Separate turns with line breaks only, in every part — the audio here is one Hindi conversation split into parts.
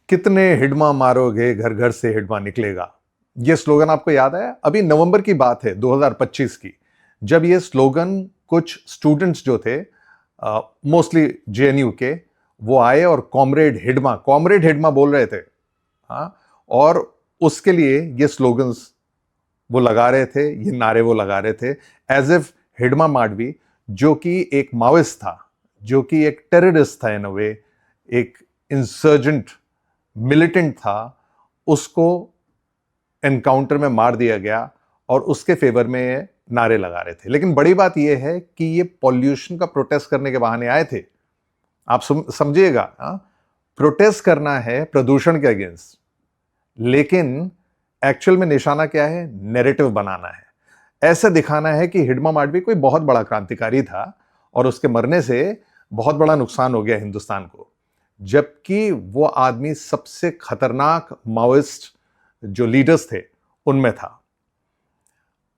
कितने हिडमा मारोगे घर घर से हिडमा निकलेगा। ये स्लोगन आपको याद है? अभी नवंबर की बात है 2025 की, जब ये स्लोगन कुछ स्टूडेंट्स जो थे मोस्टली जेएनयू के, वो आए और कॉमरेड हिडमा बोल रहे थे। हाँ, और उसके लिए ये स्लोगन्स वो लगा रहे थे, ये नारे वो लगा रहे थे, एज इफ हिडमा माडवी जो कि एक माओइस्ट था, जो कि एक टेररिस्ट था इन अ वे, एक इंसर्जेंट मिलिटेंट था, उसको एनकाउंटर में मार दिया गया और उसके फेवर में ये नारे लगा रहे थे। लेकिन बड़ी बात यह है कि ये पॉल्यूशन का प्रोटेस्ट करने के बहाने आए थे। आप समझिएगा, प्रोटेस्ट करना है प्रदूषण के अगेंस्ट, लेकिन एक्चुअल में निशाना क्या है? नैरेटिव बनाना है, ऐसे दिखाना है कि हिडमा माडवी कोई बहुत बड़ा क्रांतिकारी था और उसके मरने से बहुत बड़ा नुकसान हो गया हिंदुस्तान को, जबकि वो आदमी सबसे खतरनाक माओइस्ट जो लीडर्स थे उनमें था।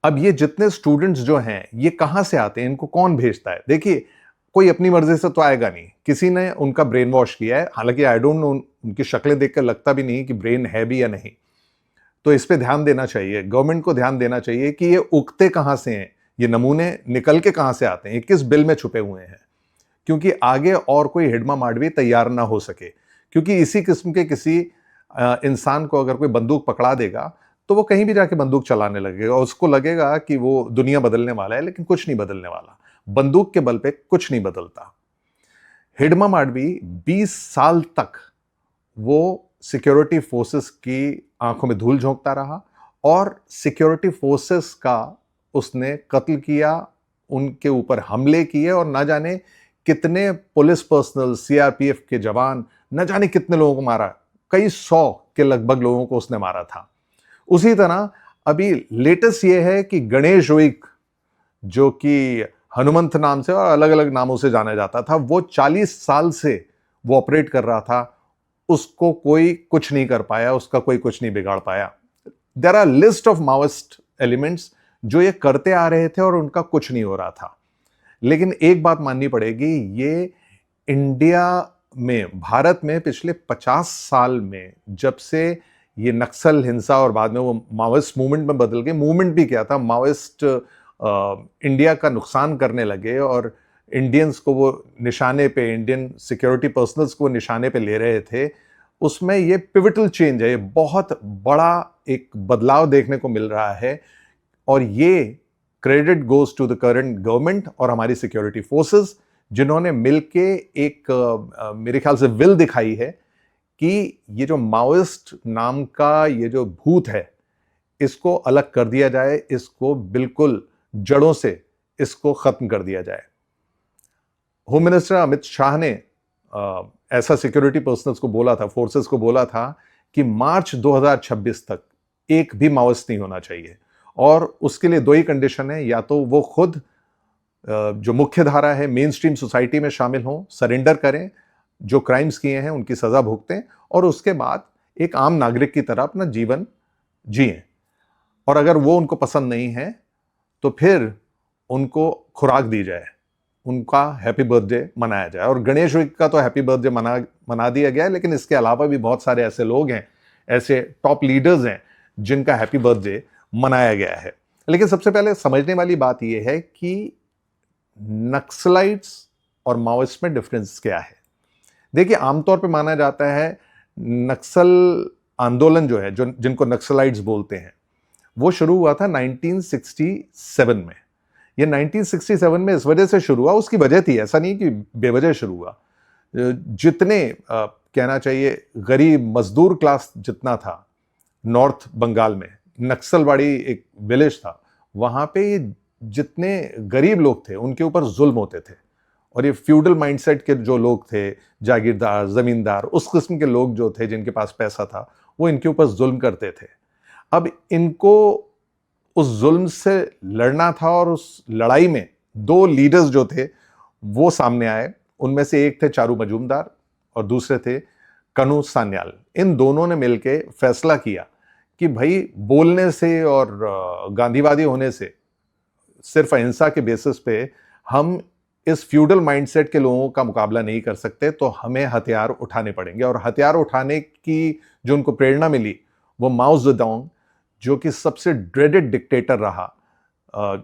अब ये जितने स्टूडेंट्स जो हैं, ये कहां से आते हैं? इनको कौन भेजता है? देखिए, कोई अपनी मर्जी से तो आएगा नहीं, किसी ने उनका ब्रेन वॉश किया है। हालांकि आई डोंट नो, उनकी शक्लें देखकर लगता भी नहीं कि ब्रेन है भी या नहीं। तो इस पे ध्यान देना चाहिए, गवर्नमेंट को ध्यान देना चाहिए कि ये उगते कहां से हैं, ये नमूने निकल के कहां से आते हैं, किस बिल में छुपे हुए हैं, क्योंकि आगे और कोई हिडमा माडवी तैयार ना हो सके। क्योंकि इसी किस्म के किसी इंसान को अगर कोई बंदूक पकड़ा देगा तो वो कहीं भी जाके बंदूक चलाने लगेगा और उसको लगेगा कि वो दुनिया बदलने वाला है, लेकिन कुछ नहीं बदलने वाला। बंदूक के बल पे कुछ नहीं बदलता। हिडमा माडवी 20 साल तक वो सिक्योरिटी फोर्सेस की आंखों में धूल झोंकता रहा और सिक्योरिटी फोर्सेस का उसने कत्ल किया, उनके ऊपर हमले किए और ना जाने कितने पुलिस पर्सनल, सीआरपीएफ के जवान, न जाने कितने लोगों को मारा, कई 100 के लगभग लोगों को उसने मारा था। उसी तरह अभी लेटेस्ट ये है कि गणेश रोइक, जो कि हनुमंत नाम से और अलग अलग नामों से जाना जाता था, वो 40 साल से वो ऑपरेट कर रहा था, उसको कोई कुछ नहीं कर पाया, उसका कोई कुछ नहीं बिगाड़ पाया। There are list of Maoist elements जो ये करते आ रहे थे और उनका कुछ नहीं हो रहा था। लेकिन एक बात माननी पड़ेगी, ये इंडिया में, भारत में पिछले 50 साल में जब से ये नक्सल हिंसा और बाद में वो माओइस्ट मूवमेंट में बदल गए, मूवमेंट भी क्या था, माओइस्ट इंडिया का नुकसान करने लगे और इंडियंस को वो निशाने पे, इंडियन सिक्योरिटी पर्सनल्स को निशाने पे ले रहे थे। उसमें ये पिवटल चेंज है, ये बहुत बड़ा एक बदलाव देखने को मिल रहा है और ये credit goes to the current government और हमारी सिक्योरिटी फोर्सेस, जिन्होंने मिलके एक मेरे ख्याल से विल दिखाई है कि ये जो माओइस्ट नाम का ये जो भूत है, इसको अलग कर दिया जाए, इसको बिल्कुल जड़ों से इसको खत्म कर दिया जाए। होम मिनिस्टर अमित शाह ने ऐसा सिक्योरिटी पर्सनल्स को बोला था, फोर्सेस को बोला था कि मार्च 2026 तक एक भी माओइस्ट नहीं होना चाहिए और उसके लिए दो ही कंडीशन है, या तो वो खुद जो मुख्य धारा है, मेन स्ट्रीम सोसाइटी में शामिल हों, सरेंडर करें, जो क्राइम्स किए हैं उनकी सजा भुगतें और उसके बाद एक आम नागरिक की तरह अपना जीवन जिएं। और अगर वो उनको पसंद नहीं है तो फिर उनको खुराक दी जाए, उनका हैप्पी बर्थडे मनाया जाए। और गणेश वीक का तो हैप्पी बर्थडे मना दिया गया है, लेकिन इसके अलावा भी बहुत सारे ऐसे लोग हैं, ऐसे टॉप लीडर्स हैं जिनका हैप्पी बर्थडे मनाया गया है। लेकिन सबसे पहले समझने वाली बात यह है कि नक्सलाइट्स और माओइस्ट में डिफरेंस क्या है। देखिए, आमतौर पे माना जाता है नक्सल आंदोलन जो है, जो जिनको नक्सलाइट्स बोलते हैं, वो शुरू हुआ था 1967 में। ये 1967 में इस वजह से शुरू हुआ, उसकी वजह थी, ऐसा नहीं कि बेवजह शुरू हुआ। जितने कहना चाहिए गरीब मजदूर क्लास जितना था नॉर्थ बंगाल में, नक्सलवाड़ी एक विलेज था, वहां पे जितने गरीब लोग थे उनके ऊपर जुल्म होते थे और ये फ्यूडल माइंडसेट के जो लोग थे, जागीरदार, जमींदार, उस किस्म के लोग जो थे जिनके पास पैसा था, वो इनके ऊपर जुल्म करते थे। अब इनको उस जुल्म से लड़ना था और उस लड़ाई में दो लीडर्स जो थे वो सामने आए। उनमें से एक थे चारू मजूमदार और दूसरे थे कनू सान्याल। इन दोनों ने मिलकर फैसला किया कि भाई, बोलने से और गांधीवादी होने से, सिर्फ अहिंसा के बेसिस पे हम इस फ्यूडल माइंडसेट के लोगों का मुकाबला नहीं कर सकते तो हमें हथियार उठाने पड़ेंगे। और हथियार उठाने की जो उनको प्रेरणा मिली वो माओ जेडोंग, जो कि सबसे ड्रेडेड डिक्टेटर रहा,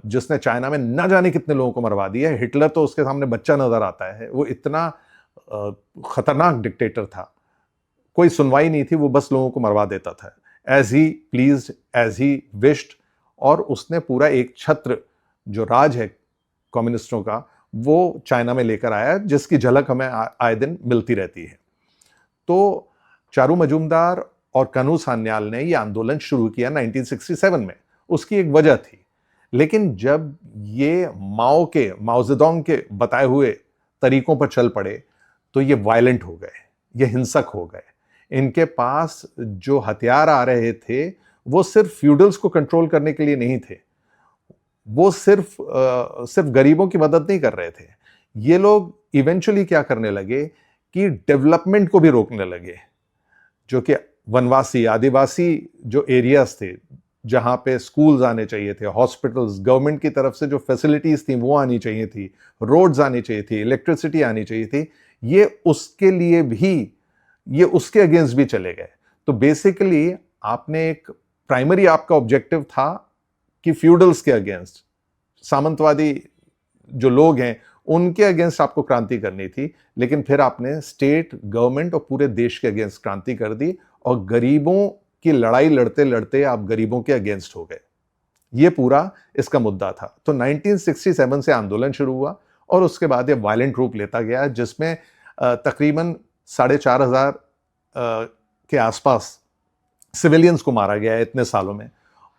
जिसने चाइना में न जाने कितने लोगों को मरवा दिया। हिटलर तो उसके सामने बच्चा नजर आता है, वो इतना खतरनाक डिक्टेटर था, कोई सुनवाई नहीं थी, वो बस लोगों को मरवा देता था as he pleased, as he wished. और उसने पूरा एक छत्र जो राज है कम्युनिस्टों का वो चाइना में लेकर आया, जिसकी झलक हमें आए दिन मिलती रहती है। तो चारू मजूमदार और कनू सान्याल ने यह आंदोलन शुरू किया 1967 में, उसकी एक वजह थी। लेकिन जब ये माओ जेडोंग के बताए हुए तरीकों पर चल पड़े तो ये वायलेंट हो गए, ये हिंसक हो गए। इनके पास जो हथियार आ रहे थे वो सिर्फ फ्यूडल्स को कंट्रोल करने के लिए नहीं थे, वो सिर्फ गरीबों की मदद नहीं कर रहे थे। ये लोग इवेंचुअली क्या करने लगे कि डेवलपमेंट को भी रोकने लगे, जो कि वनवासी आदिवासी जो एरियाज थे, जहां पे स्कूल्स आने चाहिए थे, हॉस्पिटल्स, गवर्नमेंट की तरफ से जो फैसिलिटीज थी वो आनी चाहिए थी, रोड्स आनी चाहिए थी, इलेक्ट्रिसिटी आनी चाहिए थी, ये उसके लिए भी, ये उसके अगेंस्ट भी चले गए। तो बेसिकली आपने एक प्राइमरी आपका ऑब्जेक्टिव था कि फ्यूडल्स के अगेंस्ट, सामंतवादी जो लोग हैं उनके अगेंस्ट आपको क्रांति करनी थी, लेकिन फिर आपने स्टेट, गवर्नमेंट और पूरे देश के अगेंस्ट क्रांति कर दी और गरीबों की लड़ाई लड़ते लड़ते आप गरीबों के अगेंस्ट हो गए। ये पूरा इसका मुद्दा था। तो 1967 से आंदोलन शुरू हुआ और उसके बाद ये वायलेंट रूप लेता गया, जिसमें तकरीबन 4,500 के आसपास सिविलियंस को मारा गया है इतने सालों में,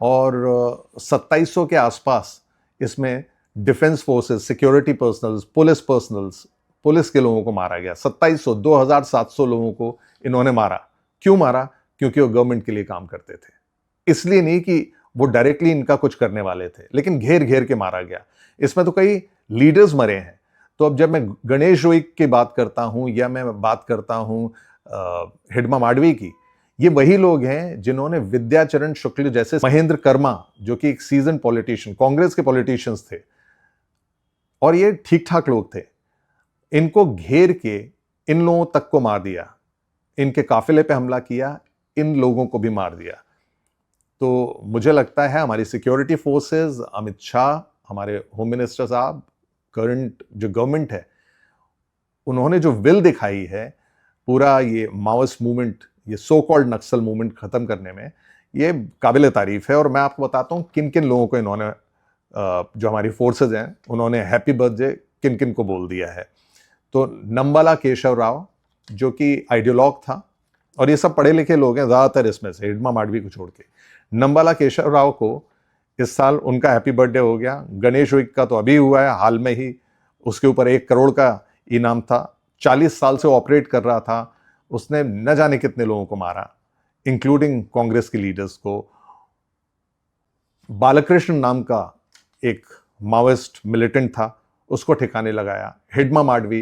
और 2700 के आसपास इसमें defence forces, security personnels, police के लोगों को मारा गया। 2700, 2700 लोगों को इन्होंने मारा। क्यों मारा? क्योंकि वो गवर्नमेंट के लिए काम करते थे। इसलिए नहीं कि वो डायरेक्टली इनका कुछ करने वाले थे, लेकिन घेर घेर के मारा गया। इसमें तो कई लीडर्स मरे हैं। तो अब जब मैं गणेश रोइक की बात करता हूं या मैं बात करता हूं हिडमा माडवी की, ये वही लोग हैं जिन्होंने विद्याचरण शुक्ल जैसे, महेंद्र कर्मा जो कि एक सीजन पॉलिटिशियन, कांग्रेस के पॉलिटिशियंस थे और ये ठीक ठाक लोग थे, इनको घेर के इन लोगों तक को मार दिया, इनके काफिले पे हमला किया, इन लोगों को भी मार दिया। तो मुझे लगता है हमारी सिक्योरिटी फोर्सेस, अमित शाह, हमारे होम मिनिस्टर साहब, करंट जो गवर्नमेंट है, उन्होंने जो विल दिखाई है पूरा ये माओइस्ट मूवमेंट, ये सो कॉल्ड नक्सल मूवमेंट खत्म करने में, ये काबिल तारीफ है। और मैं आपको बताता हूं किन किन लोगों को इन्होंने, जो हमारी फोर्सेज हैं, उन्होंने हैप्पी बर्थडे किन किन को बोल दिया है। तो नंबाला केशव राव जो कि आइडियोलॉग था, और ये सब पढ़े लिखे लोग हैं ज्यादातर इसमें से, हिडमा माडवी को छोड़ के। नंबाला केशव राव को इस साल उनका हैप्पी बर्थडे हो गया। गणेश रोइक का तो अभी हुआ है हाल में ही, उसके ऊपर 1 करोड़ का इनाम था। 40 साल से ऑपरेट कर रहा था, उसने न जाने कितने लोगों को मारा, इंक्लूडिंग कांग्रेस के लीडर्स को। बालकृष्ण नाम का एक माओइस्ट मिलिटेंट था, उसको ठिकाने लगाया। हिडमा माडवी,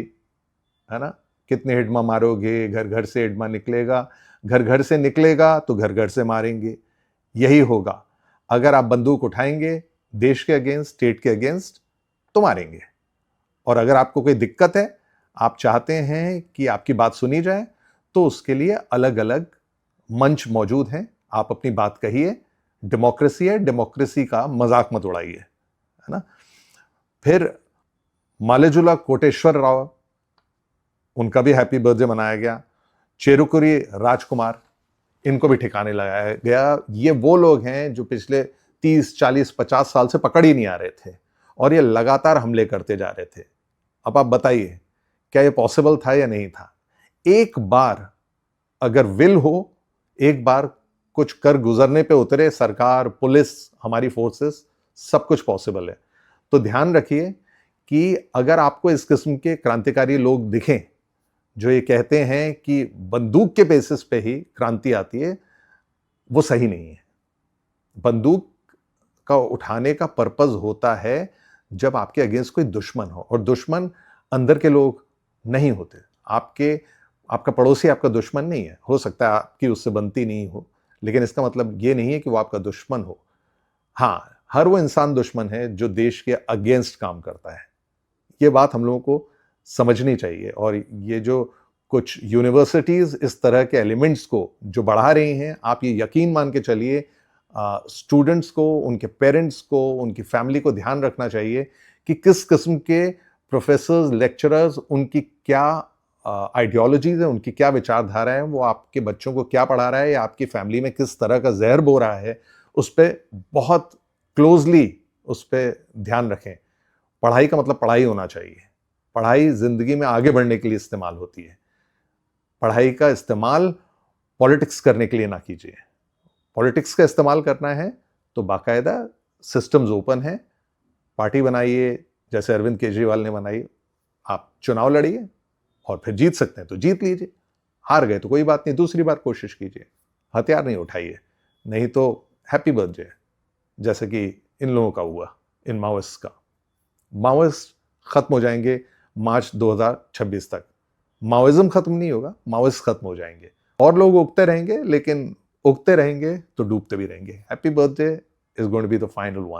है ना, कितने हिडमा मारोगे, घर घर से हिडमा निकलेगा, घर घर से निकलेगा तो घर घर से मारेंगे। यही होगा, अगर आप बंदूक उठाएंगे देश के अगेंस्ट, स्टेट के अगेंस्ट, तो मारेंगे। और अगर आपको कोई दिक्कत है, आप चाहते हैं कि आपकी बात सुनी जाए, तो उसके लिए अलग अलग मंच मौजूद हैं, आप अपनी बात कहिए। डेमोक्रेसी है, डेमोक्रेसी का मजाक मत उड़ाइए, है ना। फिर मालेजुला कोटेश्वर राव, उनका भी हैप्पी बर्थडे मनाया गया। चेरुकुरी राजकुमार, इनको भी ठिकाने लगाया गया। ये वो लोग हैं जो पिछले 30, 40, 50 साल से पकड़ ही नहीं आ रहे थे और ये लगातार हमले करते जा रहे थे। अब आप बताइए, क्या ये पॉसिबल था या नहीं था? एक बार अगर विल हो, एक बार कुछ कर गुजरने पे उतरे सरकार, पुलिस, हमारी फोर्सेस, सब कुछ पॉसिबल है। तो ध्यान रखिए कि अगर आपको इस किस्म के क्रांतिकारी लोग दिखें जो ये कहते हैं कि बंदूक के बेसिस पे ही क्रांति आती है, वो सही नहीं है। बंदूक का उठाने का पर्पस होता है जब आपके अगेंस्ट कोई दुश्मन हो, और दुश्मन अंदर के लोग नहीं होते। आपका पड़ोसी आपका दुश्मन नहीं है, हो सकता है आपकी उससे बनती नहीं हो, लेकिन इसका मतलब ये नहीं है कि वो आपका दुश्मन हो। हाँ, हर वो इंसान दुश्मन है जो देश के अगेंस्ट काम करता है, ये बात हम लोगों को समझनी चाहिए। और ये जो कुछ यूनिवर्सिटीज़ इस तरह के एलिमेंट्स को जो बढ़ा रही हैं, आप ये यकीन मान के चलिए स्टूडेंट्स को, उनके पेरेंट्स को, उनकी फैमिली को ध्यान रखना चाहिए कि किस किस्म के प्रोफेसर्स, लेक्चरर्स, उनकी क्या आइडियोलॉजीज है, उनकी क्या विचारधारा है, वो आपके बच्चों को क्या पढ़ा रहा है या आपकी फैमिली में किस तरह का जहर बो रहा है, उस पर बहुत क्लोजली उस पर ध्यान रखें। पढ़ाई का मतलब पढ़ाई होना चाहिए। पढ़ाई जिंदगी में आगे बढ़ने के लिए इस्तेमाल होती है। पढ़ाई का इस्तेमाल पॉलिटिक्स करने के लिए ना कीजिए। पॉलिटिक्स का इस्तेमाल करना है तो बाकायदा सिस्टम्स ओपन है, पार्टी बनाइए जैसे अरविंद केजरीवाल ने बनाई, आप चुनाव लड़िए और फिर जीत सकते हैं तो जीत लीजिए, हार गए तो कोई बात नहीं, दूसरी बार कोशिश कीजिए, हथियार नहीं उठाइए, नहीं तो हैप्पी बर्थडे जैसे कि इन लोगों का हुआ, इन माओइस्ट का। माओइस्ट खत्म हो जाएंगे मार्च 2026 तक। माओइज्म खत्म नहीं होगा, माओइस्ट खत्म हो जाएंगे और लोग उगते रहेंगे, लेकिन उगते रहेंगे तो डूबते भी रहेंगे। Happy birthday is going to be the final one.